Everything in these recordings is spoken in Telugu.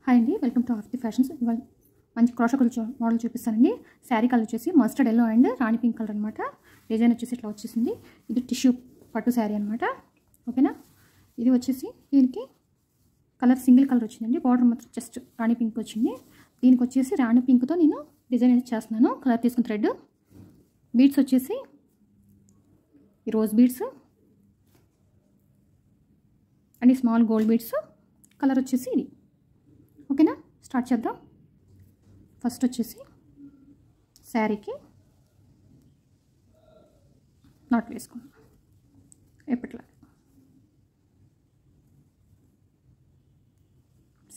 హాయ్ అండి, welcome to of the fashions. ఇవాళ మంచి క్రోషా మోడల్ చూపిస్తానండి. శారీ కలర్ వచ్చేసి mustard yellow and Rani pink colour అనమాట. డిజైన్ వచ్చేసి ఇట్లా వచ్చేసింది. ఇది టిష్యూ పట్టు శారీ అనమాట. ఓకేనా. ఇది వచ్చేసి దీనికి కలర్ సింగిల్ కలర్ వచ్చిందండి. బార్డర్ మాత్రం జస్ట్ రాణి పింక్ వచ్చింది. దీనికి వచ్చేసి రాణి పింక్తో నేను డిజైన్ అనేది చేస్తున్నాను. కలర్ తీసుకున్న థ్రెడ్ బీడ్స్ వచ్చేసి ఈ rose beads and small gold beads. Colour వచ్చేసి ఇది. ఓకేనా, స్టార్ట్ చేద్దాం. ఫస్ట్ వచ్చేసి శారీకి నాట్ వేసుకుందాం ఎప్పట్లా.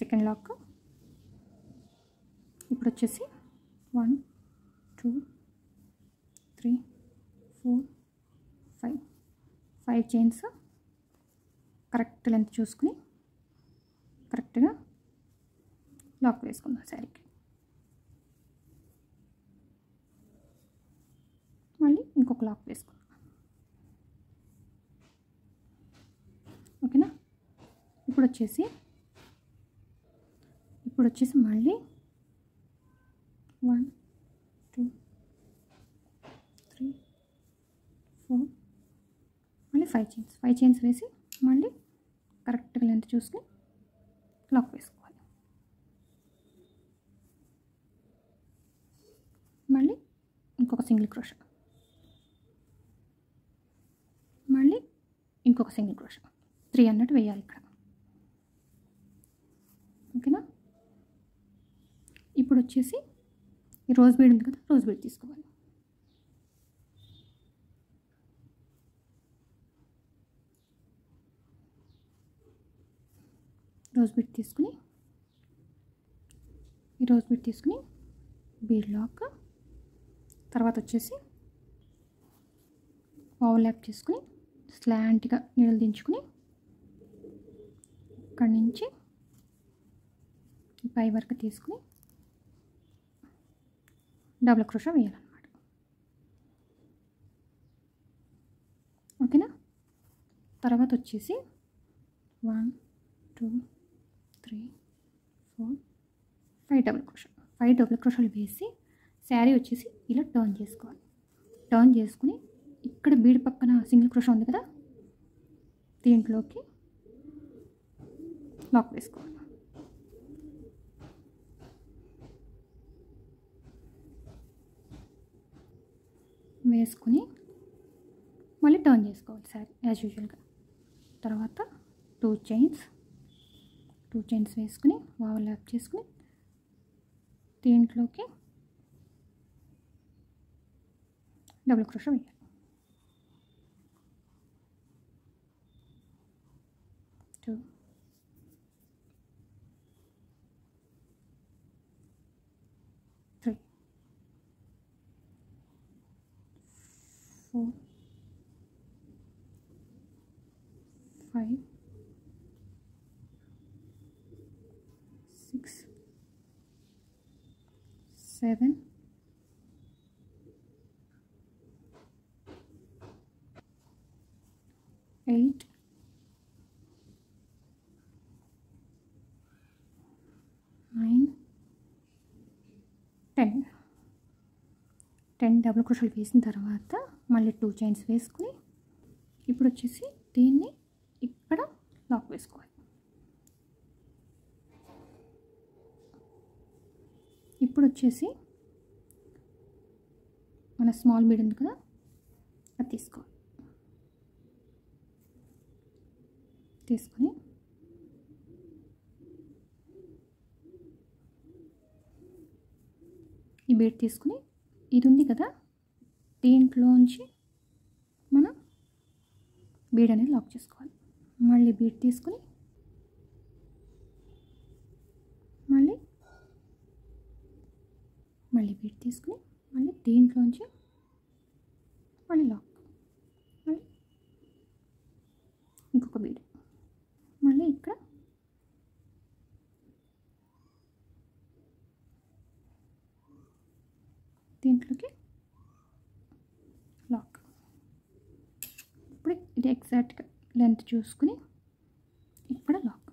Second lock. ఇప్పుడు వచ్చేసి 1 2 3 4 5 చైన్స్ కరెక్ట్ లెంత్ చూసుకుని కరెక్ట్గా లాక్ వేసుకుందాం శారీకి. మళ్ళీ ఇంకొక లాక్ వేసుకుందాం. ఓకేనా. ఇప్పుడు వచ్చేసి మళ్ళీ 1 2 3 4 మళ్ళీ 5 చైన్స్ వేసి మళ్ళీ కరెక్ట్గా లెంత్ చూసుకుని లాక్ వేసుకోవాలి. మళ్ళీ ఇంకొక సింగిల్ క్రోషా, మళ్ళీ ఇంకొక సింగిల్ క్రోషా. 3 అన్నట్టు వేయాలి ఇక్కడ. ఓకేనా. ఇప్పుడు వచ్చేసి ఈ రోజ్ బీడ్ ఉంది కదా, రోజ్ బీడ్ తీసుకోవాలి. రోజ్ బీడ్ తీసుకుని ఈ రోజ్ బీడ్ తీసుకుని బీడ్ లాక్. తర్వాత వచ్చేసి ఓవర్ ల్యాప్ చేసుకుని స్లాంట్గా నీడలు దించుకుని ఇక్కడి నుంచి పై వరకు తీసుకుని డబుల్ క్రోషా వేయాలన్నమాట. ఓకేనా. తర్వాత వచ్చేసి 1 2 3 4 5 డబుల్ క్రోషా. 5 డబుల్ క్రోషాలు వేసి శారీ వచ్చేసి ఇలా టర్న్ చేసుకోవాలి. టర్న్ చేసుకుని ఇక్కడ బీడ్ పక్కన సింగిల్ క్రోషా ఉంది కదా, దీంట్లోకి లాక్ వేసుకోవాలి. వేసుకుని మళ్ళీ టర్న్ చేసుకోవాలి శారీ యాజ్ యూజువల్గా. తర్వాత 2 చైన్స్ వేసుకుని ఓవర్ ల్యాప్ చేసుకుని దీంట్లోకి డబుల్ క్రోషా వేయాలి. 2 3 4 5 6 7 8 9 10 డబుల్ క్రోషాలు వేసిన తర్వాత మళ్ళీ 2 చైన్స్ వేసుకుని ఇప్పుడు వచ్చేసి దీన్ని ఇక్కడ లాక్ వేసుకోవాలి. ఇప్పుడు వచ్చేసి మన స్మాల్ బీడ్ ఉంది కదా, అది తీసుకోవాలి. తీసుకుని ఈ బీడ్ తీసుకుని ఇది ఉంది కదా, దీంట్లోంచి మనం బీడ్ అనేది లాక్ చేసుకోవాలి. మళ్ళీ బీడ్ తీసుకుని మళ్ళీ బీడ్ తీసుకుని మళ్ళీ దీంట్లోంచి మళ్ళీ లాక్, మళ్ళీ ఇంకొక బీడ్, మళ్ళీ ఇక్కడ దీంట్లోకి లాక్. ఇప్పుడు ఇది ఎగ్జాక్ట్గా లెంత్ చూసుకుని ఇక్కడ లాక్.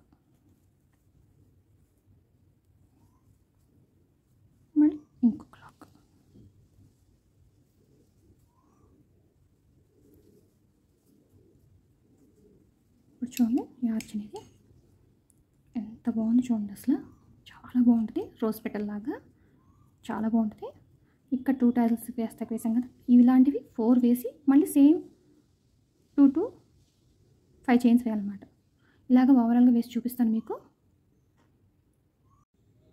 ఇప్పుడు చూడండి ఈ ఆర్చ్ అనేది ఎంత బాగుంది చూడండి, అసలు చాలా బాగుంటుంది. రోజ్ పెటల్ లాగా చాలా బాగుంటుంది. ఇక్కడ 2 టైల్స్ వేసాం కదా, ఇలాంటివి 4 వేసి మళ్ళీ సేమ్ 2 to 5 చైన్స్ వేయాలన్నమాట. ఇలాగ ఓవరాల్గా వేసి చూపిస్తాను మీకు.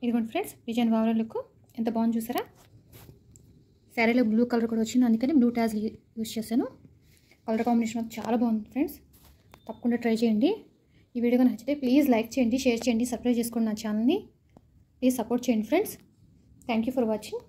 ఇదిగోండి ఫ్రెండ్స్, డిజైన్ ఓవరాల్ లుక్ ఎంత బాగుంది చూసారా. శారీలో బ్లూ కలర్ కూడా వచ్చింది, అందుకని బ్లూ టైల్స్ యూజ్ చేశాను. కలర్ కాంబినేషన్ చాలా బాగుంది ఫ్రెండ్స్, తప్పకుండా ట్రై చేయండి. ఈ వీడియో కనుక నచ్చితే ప్లీజ్ లైక్ చేయండి, షేర్ చేయండి, సబ్స్క్రైబ్ చేసుకోండి నా ఛానల్ని. ప్లీజ్ సపోర్ట్ చేయండి friends. Thank you for watching.